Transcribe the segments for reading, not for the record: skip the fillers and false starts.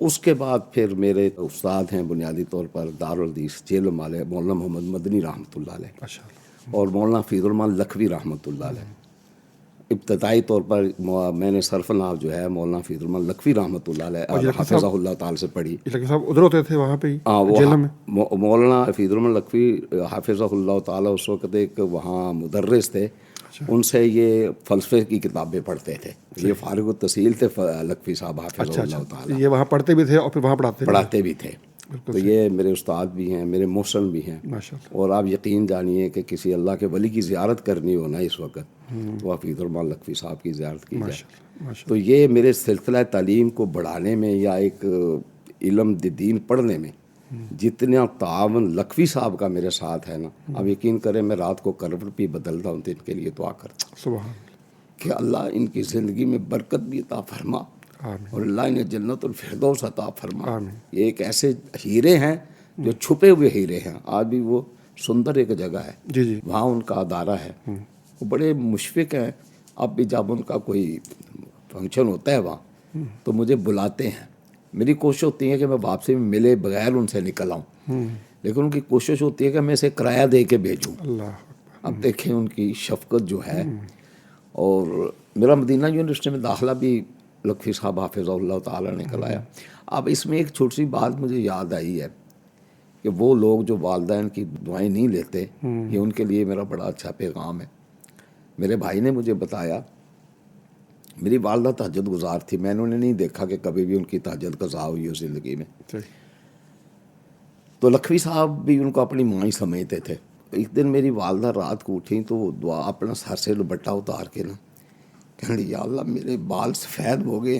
اس کے بعد پھر میرے استاد ہیں بنیادی طور پر دارالحدیث جیلم والے مولانا محمد مدنی رحمۃ اللہ علیہ ماشاء اللہ. اور مولانا فیض الرحمان لکھوی رحمۃ اللہ علیہ. ابتدائی طور پر میں نے صرف ناف جو ہے مولانا فیض الرحمان لکھوی رحمۃ اللہ علیہ حافظہ اللہ تعالی سے پڑھی. لکھوی صاحب ادھر ہوتے تھے وہاں پہ ہی ہاں جیل میں؟ مولانا فیض الرحمان لکھوی حافظہ اللہ تعالی اس وقت ایک وہاں مدرس تھے. ان سے یہ فلسفے کی کتابیں پڑھتے تھے. یہ فارغ التحصیل تھے لکھوی صاحب حافظہ اللہ تعالی. یہ وہاں پڑھتے بھی تھے اور پھر وہاں پڑھاتے بھی تھے. تو یہ میرے استاد بھی ہیں, میرے محسن بھی ہیں. اور آپ یقین جانیے کہ کسی اللہ کے ولی کی زیارت کرنی ہو نا اس وقت تو آپ فیض الرحمان لکھوی صاحب کی زیارت کی جائے. تو یہ میرے سلسلہ تعلیم کو بڑھانے میں یا ایک علم دین پڑھنے میں جتنا تعاون لکھوی صاحب کا میرے ساتھ ہے نا, آپ یقین کریں میں رات کو کروٹ بھی بدلتا ہوں تو ان کے لیے دعا کرتا ہوں سبحان کہ اللہ ان کی زندگی میں برکت بھی عطا فرما اور اللہ انہیں جنت الفردوس عطا فرما. یہ ایک ایسے ہیرے ہیں جو چھپے ہوئے ہیرے ہیں. آج بھی وہ سندر ایک جگہ ہے جی وہاں ان کا ادارہ ہے. وہ بڑے مشفق ہیں. اب بھی جب ان کا کوئی فنکشن ہوتا ہے وہاں تو مجھے بلاتے ہیں. میری کوشش ہوتی ہے کہ میں واپسی میں ملے بغیر ان سے نکل آؤں, لیکن ان کی کوشش ہوتی ہے کہ میں اسے کرایہ دے کے بھیجوں. اب دیکھیں ان کی شفقت جو ہے. اور میرا مدینہ یونیورسٹی میں داخلہ بھی لکھوی صاحب حافظہ اللہ تعالیٰ نے کرایا. اب اس میں ایک چھوٹی سی بات مجھے یاد آئی ہے کہ وہ لوگ جو والدین کی دعائیں نہیں لیتے, یہ ان کے لیے میرا بڑا اچھا پیغام ہے. میرے بھائی نے مجھے بتایا, میری والدہ تہجد گزار تھی, میں نے نہیں دیکھا کہ کبھی بھی ان کی تہجد قضا ہوئی ہو زندگی میں. تو لکھوی صاحب بھی ان کو اپنی ماں ہی سمجھتے تھے. ایک دن میری والدہ رات کو اٹھیں تو وہ دعا اپنا سر سے دوپٹہ اتار کے نا کہنے یا اللہ میرے بال سفید ہو گئے,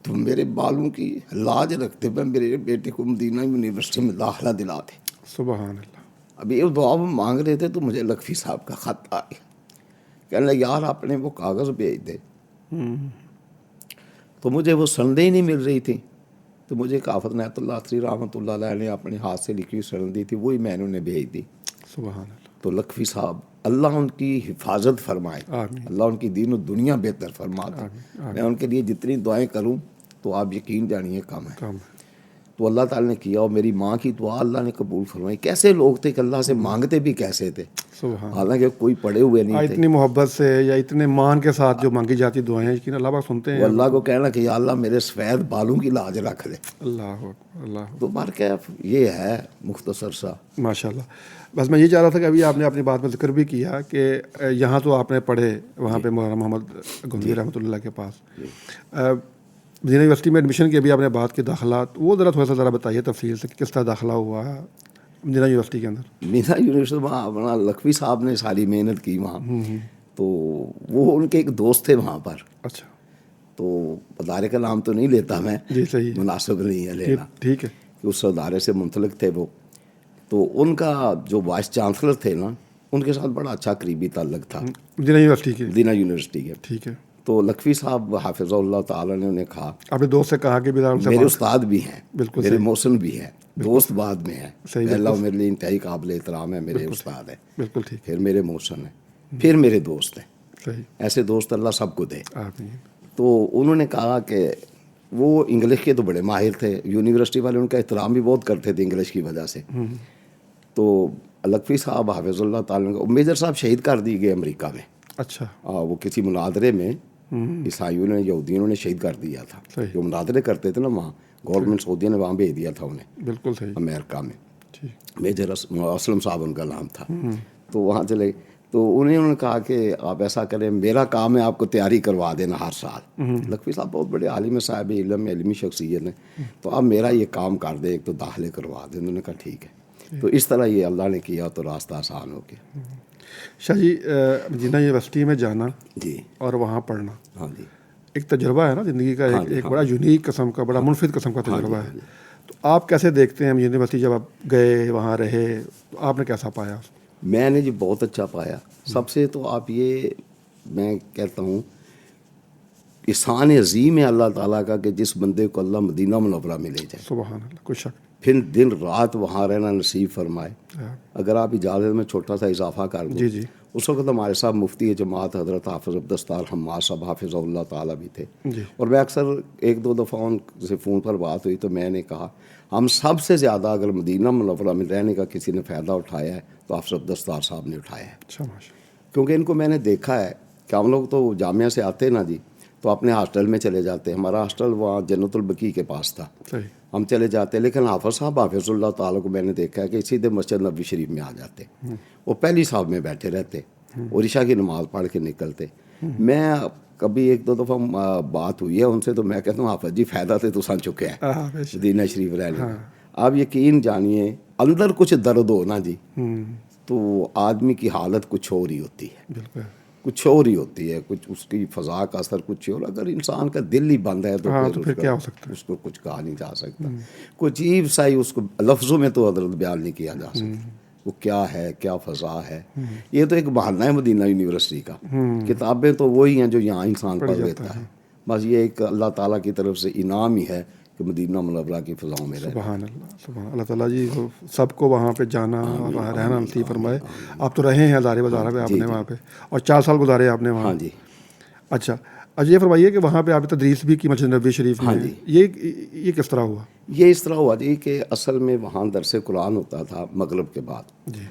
تو میرے بالوں کی لاج رکھتے ہوئے میرے بیٹے کو مدینہ یونیورسٹی میں داخلہ دلا دے. سبحان اللہ. ابھی یہ دعا وہ مانگ رہے تھے تو مجھے لکھوی صاحب کا خط آ گیا. کہنے لگا یار آپ نے وہ کاغذ بھیج دے. تو مجھے وہ سندیں ہی نہیں مل رہی تھی. تو مجھے کافت نعت اللہ عطری رحمۃ اللہ علیہ نے اپنے ہاتھ سے لکھی ہوئی سند دی تھی, وہی میں نے انہیں بھیج دی. سبحان اللہ. تو لکھوی صاحب اللہ ان کی حفاظت فرمائے, اللہ ان کی دین و دنیا بہتر فرما دے. میں ان کے لیے جتنی دعائیں کروں تو آپ یقین جانیے کم ہے. تو اللہ تعالیٰ نے کیا, اور میری ماں کی دعا اللہ نے قبول فرمائی. کیسے لوگ تھے کہ اللہ سے مانگتے بھی کیسے تھے, حالانکہ کوئی پڑے ہوئے نہیں تھے. اتنی محبت سے یا اتنے مان کے ساتھ جو مانگی جاتی دعائیں یقین اللہ پاک سنتے ہیں. وہ اللہ کو کہنا کہ یا اللہ میرے سفید بالوں کی لاج رکھ دے. اللہ اللہ. تو بار کیا یہ ہے مختصر سا. ماشاء اللہ. بس میں یہ چاہ رہا تھا کہ ابھی آپ نے اپنی بات میں ذکر بھی کیا کہ یہاں تو آپ نے پڑھے وہاں پہ مولانا محمد گندوی رحمۃ اللہ کے پاس. مدینہ یونیورسٹی میں ایڈمیشن کی ابھی آپ نے بات کی داخلات, وہ تھوڑا سا ذرا بتائیے تفصیل سے کہ کس طرح داخلہ ہوا مدینہ یونیورسٹی کے اندر. مدینہ یونیورسٹی وہاں اپنا لکھوی صاحب نے ساری محنت کی وہاں. تو وہ ان کے ایک دوست تھے وہاں پر. اچھا. تو ادارے کا نام تو نہیں لیتا میں, جی صحیح, مناسب نہیں ہے لینا. ٹھیک ہے. کہ اس ادارے سے منسلک تھے وہ. تو ان کا جو وائس چانسلر تھے نا, ان کے ساتھ بڑا اچھا قریبی تعلق تھا مدینہ یونیورسٹی کے. مدینہ یونیورسٹی کے. ٹھیک ہے. تو لکھوی صاحب حافظہ اللہ تعالیٰ نے انہیں کہا, اپنے دوست سے کہا کہ میرے استاد بھی ہیں, بالکل میرے محسن بھی ہیں, دوست بعد میں ہیں. اللہ میرے لیے انتہائی قابل احترام ہے, میرے استاد ہیں. بالکل ٹھیک. پھر میرے محسن ہیں, پھر میرے دوست ہیں. صحیح. ایسے دوست اللہ سب کو دے. آمین. تو انہوں نے کہا کہ وہ انگلش کے تو بڑے ماہر تھے, یونیورسٹی والے ان کا احترام بھی بہت کرتے تھے انگلش کی وجہ سے. تو لکھوی صاحب حافظ اللہ تعالیٰ نے, میجر صاحب شہید کر دیے گئے امریکہ میں. اچھا. وہ کسی مناظرے میں عیسائیوں نے یہودیوں نے شہید کر دیا تھا. جو مناظرے کرتے تھے نا وہاں, گورنمنٹ سعودیہ نے وہاں بھیج دیا تھا انہیں. بالکل صحیح. امریکہ میں. میجر اسلم صاحب ان کا نام تھا. تو وہاں چلے. تو انہوں نے کہا کہ آپ ایسا کریں, میرا کام ہے آپ کو تیاری کروا دینا ہر سال. لکھوی صاحب بہت بڑے عالم صاحب علم علمی شخصیت ہیں, تو آپ میرا یہ کام کر دیں, ایک تو داخلے کروا دیں. انہوں نے کہا ٹھیک ہے. تو اس طرح یہ اللہ نے کیا تو راستہ آسان ہو گیا. شاہ جی, مدینہ یونیورسٹی میں جانا جی اور وہاں پڑھنا, ہاں جی, ایک تجربہ ہے نا زندگی کا, ایک بڑا یونیک قسم کا, بڑا منفرد قسم کا تجربہ ہے. تو آپ کیسے دیکھتے ہیں یونیورسٹی جب آپ گئے وہاں رہے تو آپ نے کیسا پایا؟ میں نے جی بہت اچھا پایا. سب سے تو آپ یہ میں کہتا ہوں احسان عظیم ہے اللہ تعالیٰ کا کہ جس بندے کو اللہ مدینہ منورہ میں لے جائے. سبحان اللہ, کوئی شک. پھر دن رات وہاں رہنا نصیب فرمائے. اگر آپ اجازت میں چھوٹا سا اضافہ کر دوں. جی جی. اس وقت ہمارے صاحب مفتی جماعت حضرت حافظ عبدالستار حماد صاحب حافظ اللہ تعالیٰ بھی تھے. اور میں اکثر ایک دو دفعہ ان سے فون پر بات ہوئی تو میں نے کہا ہم سب سے زیادہ اگر مدینہ منورہ میں رہنے کا کسی نے فائدہ اٹھایا ہے تو حافظ عبدالستار صاحب نے اٹھایا ہے. اچھا ماشاء اللہ. کیونکہ ان کو میں نے دیکھا ہے کہ ہم لوگ تو جامعہ سے آتے نا جی تو اپنے ہاسٹل میں چلے جاتے. ہمارا ہاسٹل وہاں جنت البقیع کے پاس تھا. صحیح. ہم چلے جاتے لیکن حافظ صاحب حافظ اللہ تعالیٰ کو میں نے دیکھا ہے کہ سیدھے مسجد نبوی شریف میں آ جاتے. وہ پہلی صاحب میں بیٹھے رہتے اور عشاء کی نماز پڑھ کے نکلتے. میں کبھی ایک دو دفعہ بات ہوئی ہے ان سے تو میں کہتا ہوں حافظ جی فائدہ تو سن چکے ہیں مدینہ شریف رہنے کا. آپ یقین جانیے اندر کچھ درد ہو نا جی تو آدمی کی حالت کچھ اور ہی ہوتی ہے. بالکل کچھ اور ہی ہوتی ہے. کچھ اس کی فضا کا اثر کچھ اور. اگر انسان کا دل ہی بند ہے تو پھر کیا ہو سکتا ہے. اس کو کچھ کہا نہیں جا سکتا. کوئی عجیب سا ہی اس کو لفظوں میں تو حضرت بیان نہیں کیا جا سکتا. وہ کیا ہے کیا فضا ہے. یہ تو ایک بہانہ ہے مدینہ یونیورسٹی کا. کتابیں تو وہی ہیں جو یہاں انسان پڑھ لیتا ہے. بس یہ ایک اللہ تعالیٰ کی طرف سے انعام ہی ہے کہ مدینہ منورہ کی فضاؤں میں رہے. سبحان اللہ سبحان اللہ تعالیٰ جی سب کو وہاں پہ جانا اور وہاں رہنا نصیب فرمائے. آپ تو رہے ہیں ہزارے بازارہ پہ آپ نے وہاں پہ اور 4 سال گزارے آپ نے وہاں. ہاں جی. اچھا یہ فرمائیے کہ وہاں پہ آپ تدریس بھی کی مسجد نبوی شریف میں. یہ کس طرح ہوا؟ یہ اس طرح ہوا جی کہ اصل میں وہاں درس قرآن ہوتا تھا مغرب کے بعد. جی.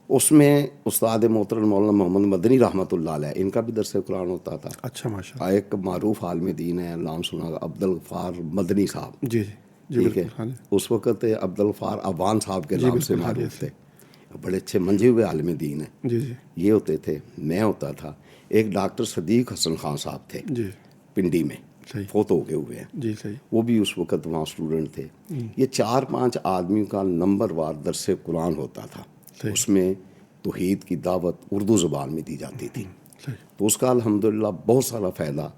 اس میں استاد محترم مولانا محمد مدنی رحمۃ اللہ علیہ ان کا بھی درس قرآن ہوتا تھا. اچھا ماشاء اللہ. ایک معروف عالم دین ہے نام سنا عبدالغفار مدنی صاحب. جی جی ٹھیک ہے. اس وقت عبدالغفار عوان صاحب کے نام سے معروف تھے. بڑے اچھے منجے ہوئے عالم دین ہیں. جی جی. یہ ہوتے تھے. میں ہوتا تھا. ایک ڈاکٹر صدیق حسن خان صاحب تھے جی پنڈی میں. فوت ہو گئے ہوئے ہیں. جی صحیح. وہ بھی اس وقت وہاں اسٹوڈنٹ تھے. یہ 4-5 آدمیوں کا نمبر وار درس قرآن ہوتا تھا. اس میں توحید کی دعوت اردو زبان میں دی جاتی تھی. تو اس کا الحمدللہ بہت سارا فائدہ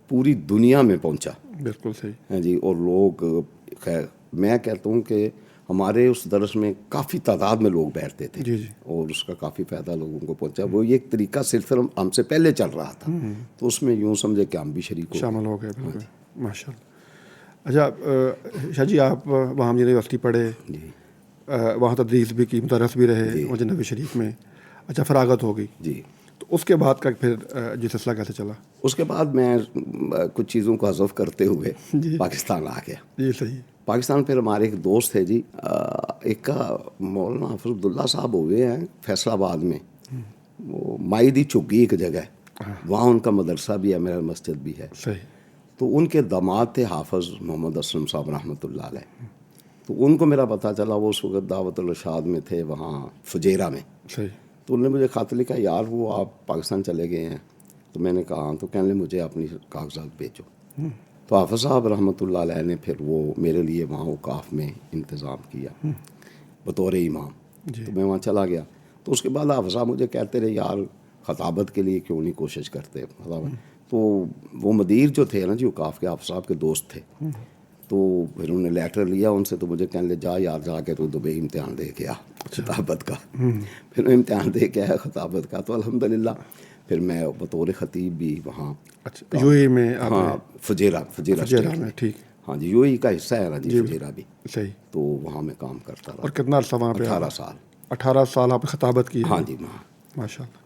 پوری دنیا میں پہنچا. بالکل صحیح ہے جی. اور لوگ خیر میں کہتا ہوں کہ ہمارے اس درس میں کافی تعداد میں لوگ بیٹھتے تھے. جی جی. اور اس کا کافی فائدہ لوگوں کو پہنچا. وہ ایک طریقہ صرف ہم سے پہلے چل رہا تھا تو اس میں یوں سمجھے کہ ہم بھی شریک شامل ہو گئے. بالکل ماشاء اللہ. اچھا شاہ جی آپ وہاں یونیورسٹی پڑھے. جی. وہاں تدریس بھی کی مدرس بھی رہے مسجد نبوی شریف میں. اچھا فراغت ہو گئی. جی. تو اس کے بعد کا پھر جی سلسلہ کیسے چلا؟ اس کے بعد میں کچھ چیزوں کو حذف کرتے ہوئے پاکستان آ گیا. جی صحیح. پاکستان پھر ہمارے ایک دوست تھے جی ایک کا مولانا حافظ عبداللہ صاحب ہوئے ہیں فیصل آباد میں. وہ مائدی چگی ایک جگہ ہے وہاں ان کا مدرسہ بھی ہے میرا مسجد بھی ہے. صحیح. تو ان کے داماد تھے حافظ محمد اسلم صاحب رحمۃ اللہ علیہ. تو ان کو میرا پتہ چلا وہ اس وقت دعوت الرشاد میں تھے وہاں فجیرہ میں. صحیح. تو انہوں نے مجھے خط لکھا یار وہ آپ پاکستان چلے گئے ہیں. تو میں نے کہا ہاں. تو کہنے لگے مجھے اپنی کاغذات بھیجو. تو حافظ صاحب رحمۃ اللہ علیہ نے پھر وہ میرے لیے وہاں اوقاف میں انتظام کیا بطور امام. تو میں وہاں چلا گیا. تو اس کے بعد حافظ صاحب مجھے کہتے رہے یار خطابت کے لیے کیوں نہیں کوشش کرتے. تو وہ مدیر جو تھے نا جی اوقاف کے حافظ صاحب کے دوست تھے. تو پھر انہوں نے لیٹر لیا ان سے. تو مجھے کہنے لگے جا یار جا کے تو دبئی امتحان دے کے آ خطابت کا. پھر میں امتحان دے کے آیا خطابت کا. تو الحمدللہ پھر میں بطور خطیب بھی وہاں یو اے میں. ہاں فجیرہ میں. ٹھیک. ہاں جی یو اے کا حصہ ہے نا جی فجیرہ بھی. صحیح. تو وہاں میں کام کرتا رہا. اور کتنا عرصہ وہاں پہ؟ 18 سال. 18 سال آپ نے خطابت کی؟ ہاں جی. ماشاء اللہ.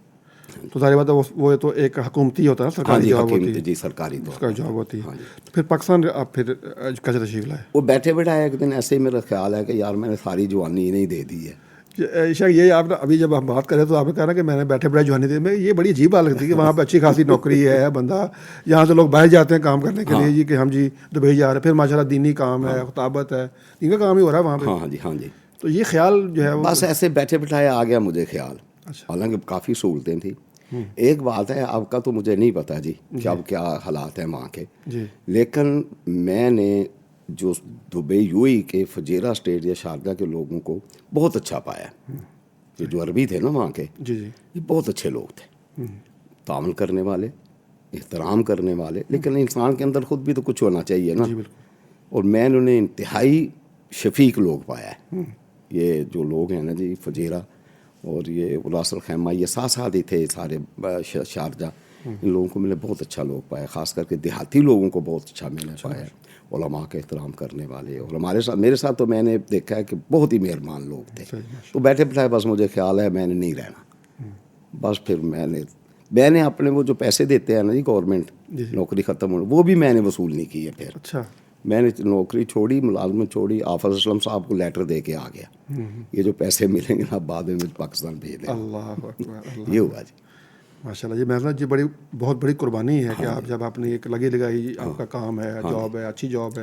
تو ظاہر بات ہے وہ تو ایک حکومتی ہوتا ہے سرکاری جاب ہوتی ہے. جی سرکاری جاب ہوتی ہے. پھر پاکستان آپ پھر کیسے تشریف لائے؟ وہ بیٹھے بیٹھائے ایک دن ایسے ہی میرا خیال ہے کہ یار میں نے ساری جوانی نہیں دے دی ہے. شاید یہ آپ نے ابھی جب ہم بات کریں تو آپ نے کہا نا کہ میں نے بیٹھے بیٹھے جوانی دی. میں یہ بڑی عجیب بات لگتی ہے کہ وہاں پہ اچھی خاصی نوکری ہے بندہ یہاں سے لوگ باہر جاتے ہیں کام کرنے کے لیے جی کہ ہم جی دبئی جا رہے ہیں. پھر ماشاء اللہ دینی کام ہے خطابت ہے دین کا کام ہی ہو رہا ہے وہاں پہ. ہاں جی. ہاں جی. تو یہ خیال جو ہے بس ایسے بیٹھے بٹھائے آ گیا مجھے خیال. حالانکہ کافی سہولتیں تھیں. ایک بات ہے آپ کا تو مجھے نہیں پتا جی کہ اب کیا حالات ہیں وہاں کے. لیکن میں نے جو دبئی یو اے کے فجیرہ اسٹیٹ یا شارجہ کے لوگوں کو بہت اچھا پایا. جو عربی تھے نا وہاں کے یہ بہت اچھے لوگ تھے. تعاون کرنے والے احترام کرنے والے. لیکن انسان کے اندر خود بھی تو کچھ ہونا چاہیے نا. اور میں نے انہیں انتہائی شفیق لوگ پایا ہے. یہ جو لوگ ہیں نا جی فجیرہ اور یہ الاس الخیمہ یہ ساتھ ساتھ ہی تھے سارے شارجہ. ان لوگوں کو میں نے بہت اچھا لوگ پایا، خاص کر کے دیہاتی لوگوں کو بہت اچھا میں نے پایا، علماء کا احترام کرنے والے. اور ہمارے ساتھ، میرے ساتھ تو میں نے دیکھا ہے کہ بہت ہی مہربان لوگ تھے. تو بیٹھے بٹھائے بس مجھے خیال ہے میں نے نہیں رہنا. بس پھر میں نے اپنے وہ جو پیسے دیتے ہیں نا جی گورنمنٹ، نوکری ختم ہونے، وہ بھی میں نے وصول نہیں کیے. پھر اچھا، میں نے نوکری چھوڑی، ملازمت چھوڑی، حافظ اسلم صاحب کو لیٹر دے کے آ گیا، یہ جو پیسے ملیں گے نا بعد میں مجھے پاکستان بھیج دیں. اللہ اکبر، اللہ یہ ہوا جی. ماشاء اللہ. یہ محض جی بہت بڑی قربانی ہے کہ آپ جب آپ نے ایک لگی لگائی آپ کا کام ہے، جاب ہے، اچھی جاب ہے،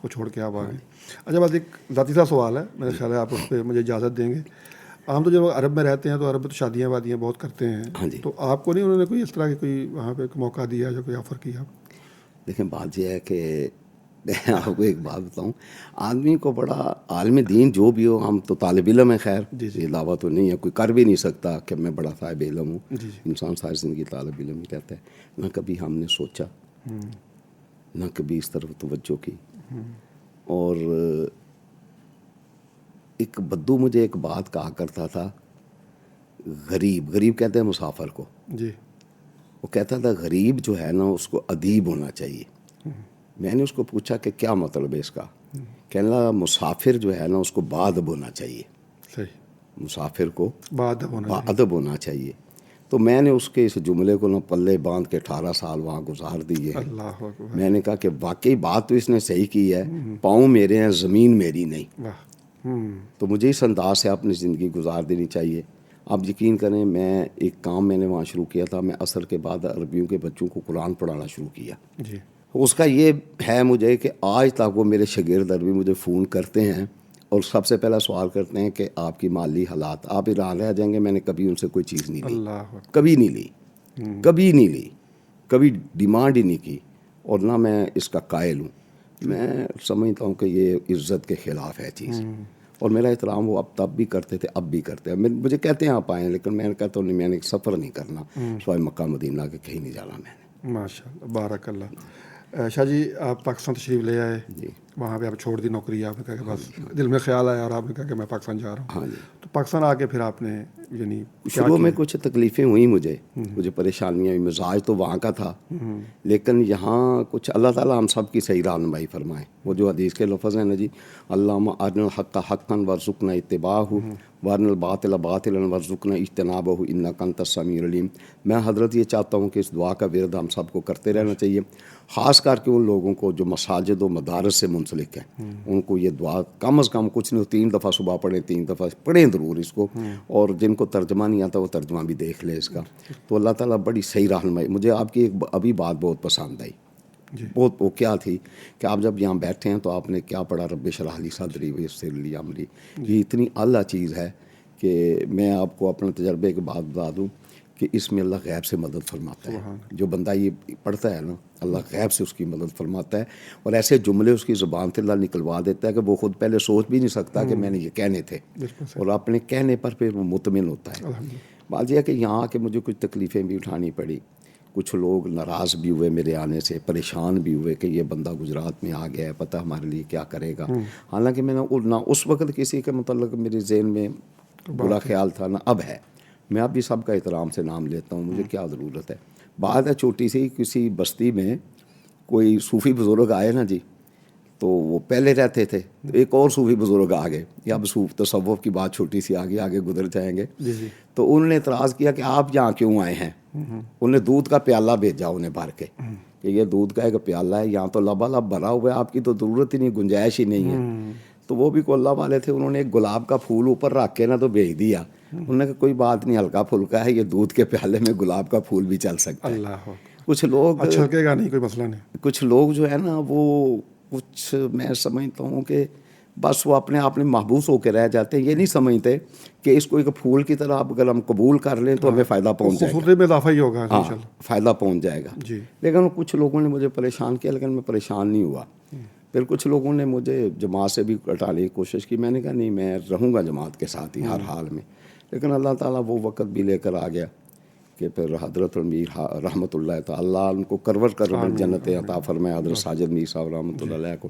وہ چھوڑ کے آپ آ گئے. اچھا بس ایک ذاتی سا سوال ہے، میرا خیال ہے آپ اس پہ مجھے اجازت دیں گے. عام تو جب عرب میں رہتے ہیں تو عرب میں تو شادیاں وادیاں بہت کرتے ہیں، تو آپ کو نہیں انہوں نے کوئی اس طرح کی کوئی وہاں پہ موقع دیا جو کوئی آفر کیا؟ دیکھیں بات یہ ہے کہ میں آپ کو ایک بات بتاؤں، آدمی کو بڑا عالم دین جو بھی ہو، ہم تو طالب علم ہیں، خیر یہ دعویٰ تو نہیں ہے، کوئی کر بھی نہیں سکتا کہ میں بڑا طالب علم ہوں. انسان ساری زندگی طالب علم ہی رہتا ہے. نہ کبھی ہم نے سوچا، نہ کبھی اس طرف توجہ کی. اور ایک بدو مجھے ایک بات کہا کرتا تھا، غریب کہتے ہیں مسافر کو. جی. وہ کہتا تھا غریب جو ہے نا اس کو ادیب ہونا چاہیے. میں نے اس کو پوچھا کہ کیا مطلب ہے اس کا؟ کہنے لگا مسافر جو ہے نا اس کو باادب ہونا چاہیے. صحیح. مسافر کو باادب ہونا چاہیے. تو میں نے اس کے اس جملے کو نہ پلے باندھ کے 18 سال وہاں گزار دیے. اللہ اکبر. میں نے کہا کہ واقعی بات تو اس نے صحیح کی ہے، پاؤں میرے ہیں زمین میری نہیں. تو مجھے اس انداز سے اپنی زندگی گزار دینی چاہیے. آپ یقین کریں، میں ایک کام میں نے وہاں شروع کیا تھا، میں عصر کے بعد عربیوں کے بچوں کو قرآن پڑھانا شروع کیا. جی. اس کا یہ ہے مجھے کہ آج تک وہ میرے شاگرد عربی مجھے فون کرتے ہیں اور سب سے پہلا سوال کرتے ہیں کہ آپ کی مالی حالات، آپ ایران رہ جائیں گے. میں نے کبھی ان سے کوئی چیز نہیں لی، کبھی نہیں لی، کبھی ڈیمانڈ ہی نہیں کی، اور نہ میں اس کا قائل ہوں. میں سمجھتا ہوں کہ یہ عزت کے خلاف ہے چیز. اور میرا احترام وہ اب تب بھی کرتے تھے، اب بھی کرتے ہیں. مجھے کہتے ہیں آپ آئیں، لیکن میں نے کہتا ہوں نہیں، میں نے سفر نہیں کرنا سوائے مکہ مدینہ کے، کہیں نہیں جانا میں نے. ماشاء اللہ، بارک اللہ. شاہ جی آپ پاکستان تشریف لے آئے، وہاں پہ آپ چھوڑ دی نوکری، آپ نے کہا کہ بس دل میں خیال آیا اور آپ نے کہا کہ میں پاکستان جا رہا ہوں. تو پاکستان آ کے پھر آپ نے یعنی شروع میں کچھ تکلیفیں ہوئیں، مجھے پریشانیاں ہوئی. مزاج تو وہاں کا تھا، لیکن یہاں کچھ اللہ تعالیٰ ہم سب کی صحیح رہنمائی فرمائے. وہ جو حدیث کے لفظ ہیں نا جی، اللہم ارنا الحق حقا وارزقنا اتباعہ وارنا الباطل باطلا وارزقنا اجتنابہ انک انت السمیع العلیم. میں حضرت یہ چاہتا ہوں کہ اس دعا کا ورد ہم سب کو کرتے رہنا چاہیے، خاص کر کے ان لوگوں کو جو مساجد و مدارس سے منسلک ہیں. ان کو یہ دعا کم از کم کچھ نہیں، 3 دفعہ صبح پڑھیں، 3 دفعہ پڑھیں ضرور اس کو. اور جن کو ترجمہ نہیں آتا وہ ترجمہ بھی دیکھ لے اس کا. تو اللہ تعالیٰ بڑی صحیح رہنمائی. مجھے آپ کی ایک ابھی بات بہت پسند آئی، بہت. وہ کیا تھی کہ آپ جب یہاں بیٹھے ہیں تو آپ نے کیا پڑھا، رب اشرح لی صدری ویسر لی امری. یہ اتنی اعلیٰ چیز ہے کہ میں آپ کو اپنے تجربے کی بات بتا دوں کہ اس میں اللہ غیب سے مدد فرماتا ہے. جو بندہ یہ پڑھتا ہے نا، اللہ غیب سے اس کی مدد فرماتا ہے، اور ایسے جملے اس کی زبان سے اللہ نکلوا دیتا ہے کہ وہ خود پہلے سوچ بھی نہیں سکتا کہ میں نے یہ کہنے تھے، اور اپنے کہنے پر پھر وہ مطمئن ہوتا ہے. بات یہ ہے کہ یہاں آ کے مجھے کچھ تکلیفیں بھی اٹھانی پڑی. کچھ لوگ ناراض بھی ہوئے میرے آنے سے، پریشان بھی ہوئے کہ یہ بندہ گجرات میں آ گیا ہے، پتہ ہمارے لیے کیا کرے گا. حالانکہ میں نے نہ اس وقت کسی کے متعلق میرے ذہن میں برا خیال تھا، نہ اب ہے. میں اب بھی سب کا احترام سے نام لیتا ہوں، مجھے کیا ضرورت ہے. بات ہے چھوٹی سی، کسی بستی میں کوئی صوفی بزرگ آئے نا جی، تو وہ پہلے رہتے تھے، ایک اور صوفی بزرگ آ گئے. یا اب تصوف کی بات چھوٹی سی آگے گزر جائیں گے. تو انہوں نے اعتراض کیا کہ آپ یہاں کیوں آئے ہیں. انہوں نے دودھ کا پیالہ بھیجا انہیں بھر کے کہ یہ دودھ کا ایک پیالہ ہے، یہاں تو لبالب بھرا ہوا ہے، آپ کی تو ضرورت ہی نہیں، گنجائش ہی نہیں ہے. تو وہ بھی کو اللہ والے تھے، انہوں نے ایک گلاب کا پھول اوپر رکھ کے نا تو بھیج دیا. انہوں نے کہا کوئی بات نہیں، ہلکا پھلکا ہے، یہ دودھ کے پیالے میں گلاب کا پھول بھی چل سکتا ہے. کچھ لوگ چھلکے گا نہیں، کوئی مسئلہ نہیں. کچھ لوگ جو ہے نا وہ کچھ میں سمجھتا ہوں کہ بس وہ اپنے آپ میں محبوس ہو کے رہ جاتے ہیں. یہ نہیں سمجھتے کہ اس کو ایک پھول کی طرح اگر ہم قبول کر لیں تو ہمیں فائدہ پہنچ جائے گا، خوبصورتی میں اضافہ ہی ہوگا، فائدہ پہنچ جائے گا. لیکن کچھ لوگوں نے مجھے پریشان کیا، لیکن میں پریشان نہیں ہوا. پھر کچھ لوگوں نے مجھے جماعت سے بھی ہٹانے کی کوشش کی. میں نے کہا نہیں، میں رہوں گا جماعت کے ساتھ ہی ہر حال میں. لیکن اللہ تعالیٰ وہ وقت بھی لے کر آ گیا کہ پھر حضرت امیر رحمۃ اللہ تعالیٰ ان کو کرور جنت عطا فرمائے، حضرت ساجد میر صاحب رحمۃ اللہ علیہ کو.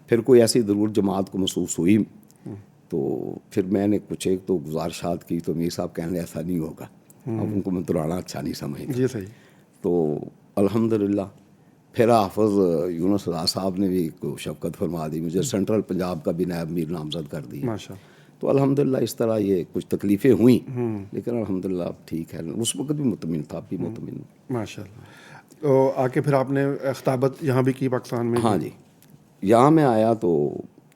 پھر کوئی ایسی ضرور جماعت کو محسوس ہوئی تو پھر میں نے کچھ ایک تو گزارشات کی، تو میر صاحب کہنے ایسا نہیں ہوگا. اب ان کو میں دہرانا اچھا نہیں سمجھتا. جی صحیح. تو الحمدللہ پھر حافظ یونس رضا صاحب نے بھی شفقت فرما دی، مجھے سینٹرل پنجاب کا بھی نائب میر نامزد کر دیا. ماشاء اللہ. تو الحمدللہ اس طرح یہ کچھ تکلیفیں ہوئیں، لیکن الحمدللہ اب ٹھیک ہے. اس وقت بھی مطمئن تھا، اب بھی مطمئن ہوں. ماشاء اللہ. تو آ کے پھر آپ نے خطابت یہاں بھی کی پاکستان میں؟ ہاں جی، یہاں میں آیا تو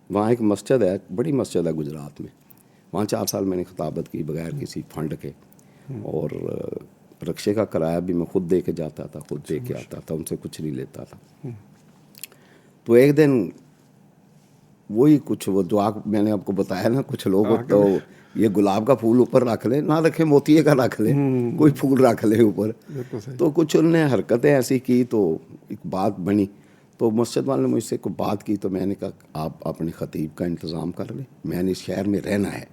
وہاں ایک مسجد ہے، بڑی مسجد ہے گجرات میں، وہاں 4 سال میں نے خطابت کی بغیر کسی فنڈ کے، اور رکشے کا کرایہ بھی میں خود دے کے جاتا تھا، خود دے کے آتا تھا، ان سے کچھ نہیں لیتا تھا. تو ایک دن وہی کچھ وہ جو میں نے آپ کو بتایا نا، کچھ لوگ تو یہ گلاب کا پھول اوپر رکھ لیں، نہ رکھے موتیے کا رکھ لیں، کوئی پھول رکھ لیں اوپر. تو کچھ انہوں نے حرکتیں ایسی کی تو ایک بات بنی. تو مسجد والے نے مجھ سے کوئی بات کی تو میں نے کہا آپ اپنے خطیب کا انتظام کر لیں، میں نے اس شہر میں رہنا ہے،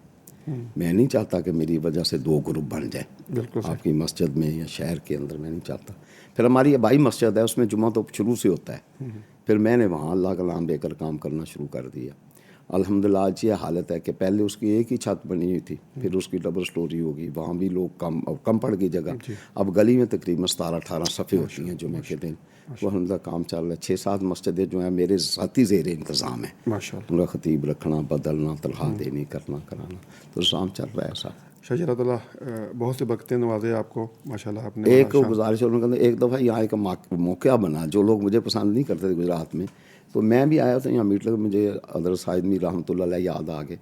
میں نہیں چاہتا کہ میری وجہ سے 2 گروپ بن جائیں آپ کی مسجد میں یا شہر کے اندر، میں نہیں چاہتا. پھر ہماری آبائی مسجد ہے، اس میں جمعہ تو شروع سے ہوتا ہے. پھر میں نے وہاں اللہ کا نام لے کر کام کرنا شروع کر دیا. الحمدللہ آج یہ حالت ہے کہ پہلے اس کی ایک ہی چھت بنی ہوئی تھی، پھر اس کی ڈبل سٹوری ہوگی، وہاں بھی لوگ کم پڑ گئی جگہ. اب گلی میں تقریباً 17-18 صفیں ہوتی ہیں جمعہ کے دن. وہ الحمدللہ کام چل رہا ہے. 6-7 مسجدیں جو ہیں میرے ذاتی زیر انتظام ہیں، ان کا خطیب رکھنا، بدلنا، تنخواہ دینی، کرنا کرانا، تو کام چل رہا ہے صاحب. شاہ جی اللہ تعالیٰ بہت سے برکتیں نوازے آپ کو ماشاء اللہ. آپ نے ایک گزارش ایک دفعہ یہاں ایک موقع بنا، جو لوگ مجھے پسند نہیں کرتے تھے گجرات میں، تو میں بھی آیا تھا یہاں میٹ لگا، مجھے حضرت سعید میر رحمۃ اللہ علیہ یاد آ گئے.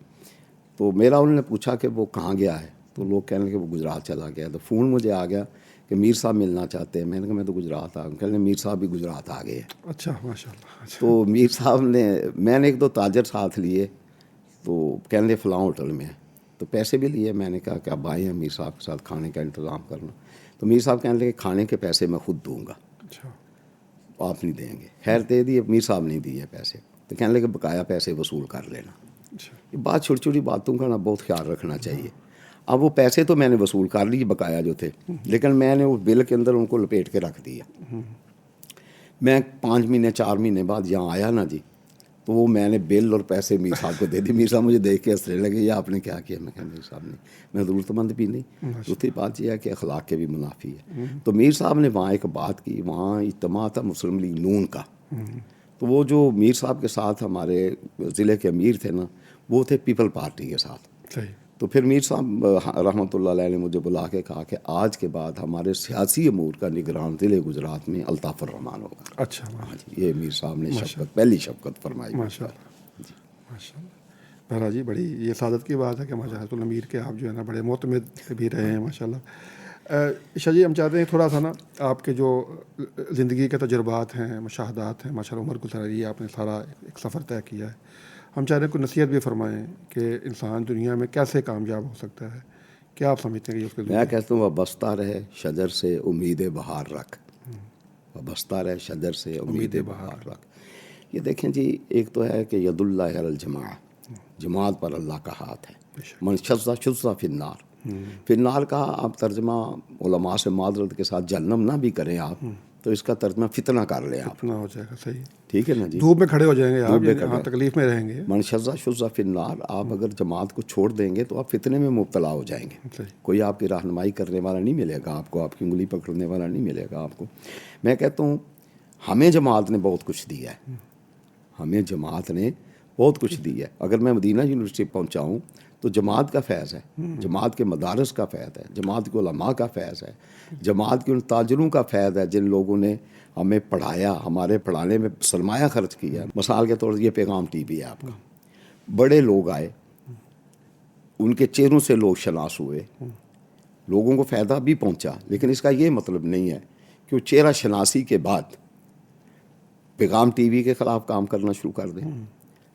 تو میرا انہوں نے پوچھا کہ وہ کہاں گیا ہے، تو لوگ کہنے لگے وہ گجرات چلا گیا. تو فون مجھے آ گیا کہ میر صاحب ملنا چاہتے ہیں. میں نے کہا میں تو گجرات آ گیا. کہنے میر صاحب بھی گجرات آ گئے ہیں. اچھا ماشاء اللہ. تو میر صاحب نے، میں نے 1-2 تاجر ساتھ لیے، تو کہنے لگے فلاں ہوٹل میں ہے. تو پیسے بھی لیے. میں نے کہا کہ اب آئے ہیں میر صاحب کے ساتھ کھانے کا انتظام کرنا. تو میر صاحب کہنے لگے کھانے کے پیسے میں خود دوں گا، اچھا آپ نہیں دیں گے. خیر دے دیے، میر صاحب نہیں دیے پیسے. تو کہنے لگے بقایا پیسے وصول کر لینا. یہ بات چھوٹی چھوٹی باتوں کا نا بہت خیال رکھنا چاہیے. اب وہ پیسے تو میں نے وصول کر لیے بقایا جو تھے، لیکن میں نے اس بل کے اندر ان کو لپیٹ کے رکھ دیا. میں 5 مہینے 4 مہینے بعد یہاں آیا نا جی، تو وہ میں نے بل اور پیسے میر صاحب کو دے دی. میر صاحب مجھے دیکھ کے ہنسنے لگے، یہ آپ نے کیا کیا؟ میں کہا میر صاحب نے، میں ضرورت مند بھی نہیں. دوسری بات یہ ہے کہ اخلاق کے بھی منافی ہے. تو میر صاحب نے وہاں ایک بات کی، وہاں اجتماع تھا مسلم لیگ نون کا. تو وہ جو میر صاحب کے ساتھ ہمارے ضلع کے امیر تھے نا، وہ تھے پیپل پارٹی کے ساتھ. صحیح. تو پھر میر صاحب رحمۃ اللہ علیہ نے مجھے بلا کے کہا کہ آج کے بعد ہمارے سیاسی امور کا نگران ضلع گجرات میں الطاف الرحمان ہوگا. اچھا ہاں جی، یہ میر صاحب نے شفقت، پہلی شفقت فرمائی. ماشاء اللہ. ماشاء اللہ. بہرا جی بڑی یہ سعادت کی بات ہے کہ ماشاء اللہ امیر کے آپ جو ہے نا بڑے معتمد بھی رہے ہیں ماشاء اللہ. شاہ جی ہم چاہتے ہیں تھوڑا سا نا آپ کے جو زندگی کے تجربات ہیں، مشاہدات ہیں، ماشاء اللہ عمر گزاری ہے، آپ نے سارا ایک سفر طے کیا ہے. ہم چاہ رہے ہیں کوئی نصیحت بھی فرمائیں کہ انسان دنیا میں کیسے کامیاب ہو سکتا ہے. کیا آپ سمجھتے ہیں کہ اس کے میں کہتا ہوں وابستہ رہے شجر سے امید بہار رکھ، وابستہ رہے شجر سے امید بہار رکھ. یہ دیکھیں جی، ایک تو ہے کہ ید اللہ علی الجماع، جماعت پر اللہ کا ہاتھ ہے. من شذ شذ فی النار، فی النار کا آپ ترجمہ علماء سے معذرت کے ساتھ جہنم نہ بھی کریں آپ، تو اس کا ترجمہ فتنہ کر لیں آپ. فتنہ ہو جائے گا. صحیح. ٹھیک ہے نا جی، دھوپ میں کھڑے ہو جائیں گے آپ، ہاں تکلیف میں رہیں گے. من شذ شذ فی النار، آپ اگر جماعت کو چھوڑ دیں گے تو آپ فتنے میں مبتلا ہو جائیں گے. کوئی آپ کی رہنمائی کرنے والا نہیں ملے گا آپ کو، آپ کی انگلی پکڑنے والا نہیں ملے گا آپ کو. میں کہتا ہوں ہمیں جماعت نے بہت کچھ دیا ہے، ہمیں جماعت نے بہت کچھ دیا ہے. اگر میں مدینہ یونیورسٹی پہنچا ہوں تو جماعت کا فیض ہے، جماعت کے مدارس کا فیض ہے، جماعت کے علماء کا فیض ہے، جماعت کے ان تاجروں کا فیض ہے جن لوگوں نے ہمیں پڑھایا، ہمارے پڑھانے میں سرمایہ خرچ کیا. مثال کے طور پر یہ پیغام ٹی وی ہے آپ کا، بڑے لوگ آئے، ان کے چہروں سے لوگ شناس ہوئے، لوگوں کو فائدہ بھی پہنچا. لیکن اس کا یہ مطلب نہیں ہے کہ وہ چہرہ شناسی کے بعد پیغام ٹی وی کے خلاف کام کرنا شروع کر دیں،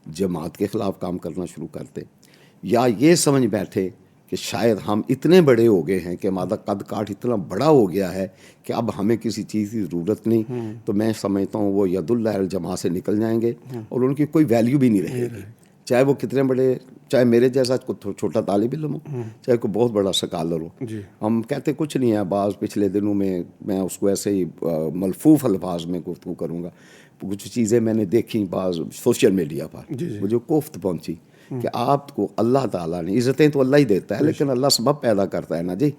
جماعت کے خلاف کام کرنا شروع کر دیں، یا یہ سمجھ بیٹھے کہ شاید ہم اتنے بڑے ہو گئے ہیں کہ ہمارا قد کاٹ اتنا بڑا ہو گیا ہے کہ اب ہمیں کسی چیز کی ضرورت نہیں. تو میں سمجھتا ہوں وہ ید اللہ الجماع سے نکل جائیں گے اور ان کی کوئی ویلیو بھی نہیں رہے گی. چاہے وہ کتنے بڑے، چاہے میرے جیسا چھوٹا طالب علم ہو، چاہے کوئی بہت بڑا سکالر ہو. ہم کہتے کچھ نہیں ہے. بعض پچھلے دنوں میں اس کو ایسے ہی ملفوف الفاظ میں گفتگو کروں گا. کچھ چیزیں میں نے دیکھی بعض سوشل میڈیا پر، مجھے کوفت پہنچی کہ آپ کو اللہ تعالیٰ نے عزتیں تو اللہ ہی دیتا ہے لیکن اللہ سبب پیدا کرتا ہے نا جی.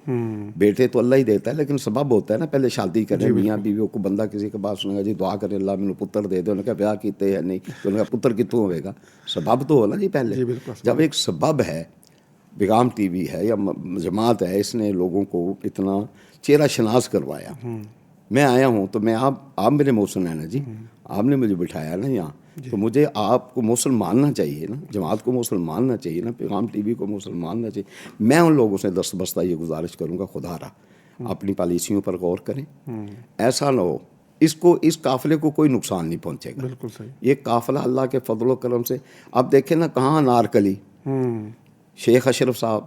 بیٹے تو اللہ ہی دیتا ہے لیکن سبب ہوتا ہے نا. پہلے شادی کریں میاں بیوی کو, بندہ کسی کے پاس سنے گا جی دعا کرے اللہ مینوں پتر دے دے, انہوں نے کہا بیاہ کیتے ہیں نہیں, تو انہوں نے کہا پتر کتوں ہوئے گا. سبب تو ہو نا جی پہلے. جب ایک سبب ہے, پیغام ٹی وی ہے یا جماعت ہے, اس نے لوگوں کو اتنا چہرہ شناس کروایا. میں آیا ہوں تو میں آپ میرے محسن ہیں نا جی, آپ نے مجھے بٹھایا نا یہاں, تو مجھے آپ کو محسن ماننا چاہیے نا, جماعت کو محسن ماننا چاہیے نا, پیغام ٹی وی کو محسن ماننا چاہیے. میں ان لوگوں سے دست بستہ یہ گزارش کروں گا, خدا را اپنی پالیسیوں پر غور کریں. ایسا نہ ہو اس قافلے کو کوئی نقصان نہیں پہنچے گا. بالکل صحیح. یہ قافلہ اللہ کے فضل و کرم سے, اب دیکھیں نا کہاں انارکلی شیخ اشرف صاحب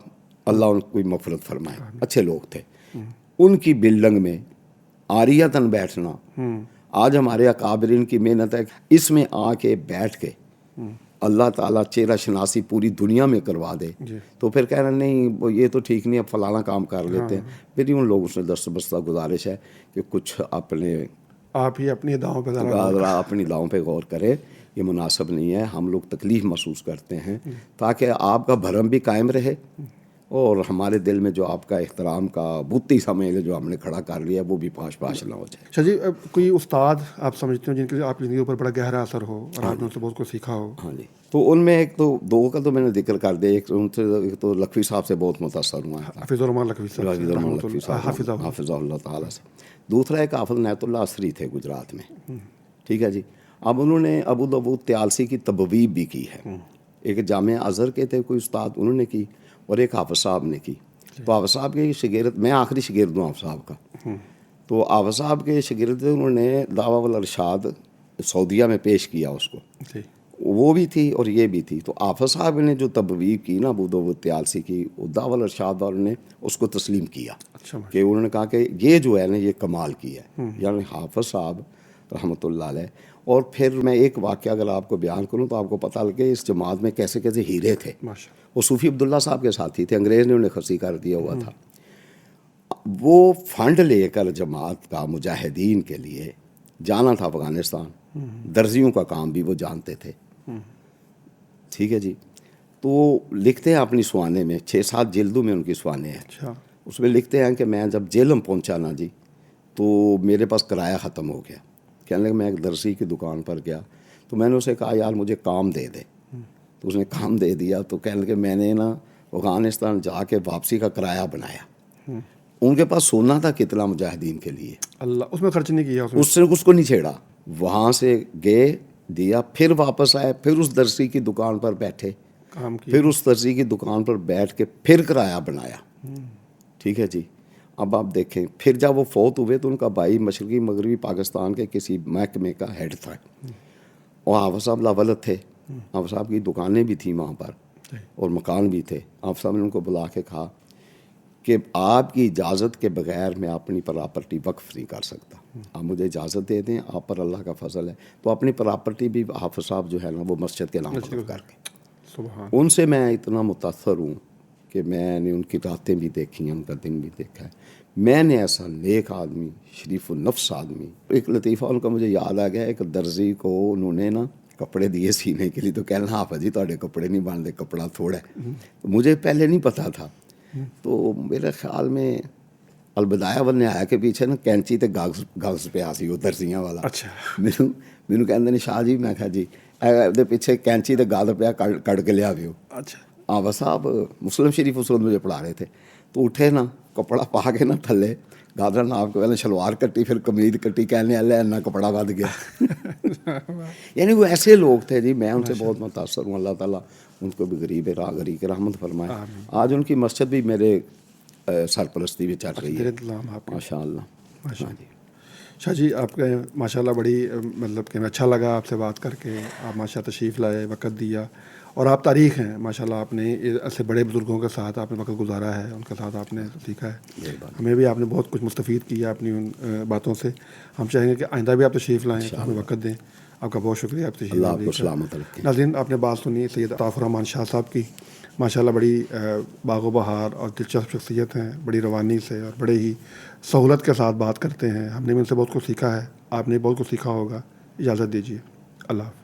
اللہ ان کو مغفرت فرمائے, اچھے لوگ تھے, ان کی بلڈنگ میں عاریتاً بیٹھنا. آج ہمارے اکابرین کی محنت ہے اس میں آ کے بیٹھ کے اللہ تعالیٰ چہرہ شناسی پوری دنیا میں کروا دے. تو پھر کہہ رہے نہیں یہ تو ٹھیک نہیں, اب فلانا کام کر لیتے ہیں. میری ان لوگوں سے دست بستہ گزارش ہے کہ کچھ آپ ہی اپنی داؤں پہ اپنی داؤں پہ غور کرے. یہ مناسب نہیں ہے, ہم لوگ تکلیف محسوس کرتے ہیں, تاکہ آپ کا بھرم بھی قائم رہے اور ہمارے دل میں جو آپ کا احترام کا بتی سمجھ لے جو ہم نے کھڑا کر لیا وہ بھی پاش نہ ہو جائے. اچھا جی, کوئی استاد آپ سمجھتے ہو جن کے آپ کی زندگی پر بڑا گہرا اثر ہو اور آپ نے ان سے بہت کچھ سیکھا ہو؟ ہاں جی, تو ان میں ایک تو دو کا تو میں نے ذکر کر دیا. ایک ان سے ایک تو لکھوی صاحب سے بہت متاثر ہوا ہے, حافظ الرحمان لکھوی صاحب حافظ اللہ تعالیٰ سے. دوسرا ایک حافظ عنایت اللہ عصری تھے گجرات میں, ٹھیک ہے جی. اب انہوں نے ابو داؤد طیالسی کی تبویب بھی کی ہے. ایک جامعہ ازہر کے تھے کوئی استاد, انہوں نے کی, اور ایک حافظ صاحب نے کی. تو حافظ صاحب کے شاگرد, میں آخری شاگرد ہوں حافظ صاحب کا, تو حافظ صاحب کے شاگرد انہوں نے دعویٰ والارشاد سعودیہ میں پیش کیا اس کو, وہ بھی تھی اور یہ بھی تھی. تو حافظ صاحب نے جو تبویب کی نا ابو داؤد طیالسی کی, وہ دعویٰ والارشاد والوں نے اس کو تسلیم کیا کہ انہوں نے کہا کہ یہ جو ہے نا یہ کمال کی ہے, یعنی حافظ صاحب رحمۃ اللہ علیہ. اور پھر میں ایک واقعہ اگر آپ کو بیان کروں تو آپ کو پتہ لگے اس جماعت میں کیسے کیسے ہیرے تھے. وہ صوفی عبداللہ صاحب کے ساتھی تھے, انگریز نے انہیں خصی کر دیا ہوا تھا. وہ فنڈ لے کر جماعت کا مجاہدین کے لیے جانا تھا افغانستان. درزیوں کا کام بھی وہ جانتے تھے, ٹھیک ہے جی. تو لکھتے ہیں اپنی سوانے میں, 6-7 جلدوں میں ان کی سوانے ہیں. اس میں لکھتے ہیں کہ میں جب جیلم پہنچا نا جی, تو میرے پاس کرایہ ختم ہو گیا. کہنے لگا میں ایک درزی کی دکان پر گیا, تو میں نے اسے کہا یار مجھے کام دے دے. تو اس نے کام دے دیا. تو کہنے لگے میں نے نا افغانستان جا کے واپسی کا کرایہ بنایا. ان کے پاس سونا تھا کتنا مجاہدین کے لیے, اللہ اس میں خرچ نہیں کیا, اس کو نہیں چھیڑا. وہاں سے گئے, دیا, پھر واپس آئے, پھر اس درزی کی دکان پر بیٹھے, پھر اس درزی کی دکان پر بیٹھ کے پھر کرایہ بنایا, ٹھیک ہے جی. اب آپ دیکھیں, پھر جب وہ فوت ہوئے تو ان کا بھائی مشرقی مغربی پاکستان کے کسی محکمے کا ہیڈ تھا, اور حافظ صاحب لاولد تھے. حافظ صاحب کی دکانیں بھی تھیں وہاں پر اور مکان بھی تھے. حافظ صاحب نے ان کو بلا کے کہا کہ آپ کی اجازت کے بغیر میں اپنی پراپرٹی وقف نہیں کر سکتا, آپ مجھے اجازت دے دیں, آپ پر اللہ کا فضل ہے. تو اپنی پراپرٹی بھی حافظ صاحب جو ہے نا وہ مسجد کے نام وقف کر کے. ان سے میں اتنا متاثر ہوں کہ میں نے ان کی راتیں بھی دیکھی ہیں, ان کا دن بھی دیکھا ہے. میں نے ایسا نیک آدمی, شریف النفس آدمی. ایک لطیفہ ان کا مجھے یاد آ گیا, ایک درزی کو انہوں نے نا کپڑے دیے سینے کے لیے, تو کہنا حافظ جی تھوڑے کپڑے نہیں بنتے, کپڑا تھوڑا ہے. مجھے پہلے نہیں پتا تھا, تو میرے خیال میں البدایہ والنہایہ کے پیچھے نا کینچی تے گاغز پہ آسی وہ درزیاں والا. اچھا, مینوں کہندے نے شاہ جی, میں کہا جی دے پیچھے کینچی تے گاغ پہ کٹ کے لیا دیو. اچھا, حافظ صاحب مسلم شریف اس وقت مجھے پڑھا رہے تھے. تو اٹھے نا, کپڑا پا کے نا تھلے گادرا ناپ کے پہلے شلوار کٹی, پھر قمید کٹی, کہنے اللہ اتنا کپڑا ود گیا. یعنی وہ ایسے لوگ تھے جی, میں ان سے بہت متاثر ہوں. اللہ تعالیٰ ان کو بھی غریب راہگری کی رحمت فرمائے. آج ان کی مسجد بھی میرے سرپرستی بھی چل رہی ہے, ماشاء اللہ. شاہ جی آپ کے ماشاء اللہ بڑی مطلب کہ اچھا لگا آپ سے بات کر کے. آپ ماشاء اللہ تشریف لائے, وقت دیا, اور آپ تاریخ ہیں ماشاء اللہ. آپ نے ایسے بڑے بزرگوں کے ساتھ آپ نے وقت گزارا ہے, ان کے ساتھ آپ نے سیکھا ہے. ہمیں بھی آپ نے بہت کچھ مستفید کیا اپنی ان باتوں سے. ہم چاہیں گے کہ آئندہ بھی آپ تشریف لائیں, ہمیں وقت دیں. آپ کا بہت شکریہ, آپ تشریف لائیں. ناظرین, آپ نے بات سنی سید الطاف الرحمان شاہ صاحب کی. ماشاء اللہ بڑی باغ و بہار اور دلچسپ شخصیت ہیں, بڑی روانی سے اور بڑے ہی سہولت کے ساتھ بات کرتے ہیں. ہم نے بھی ان سے بہت کچھ سیکھا ہے, آپ نے بہت کچھ سیکھا ہوگا. اجازت دیجیے, اللہ حافظ.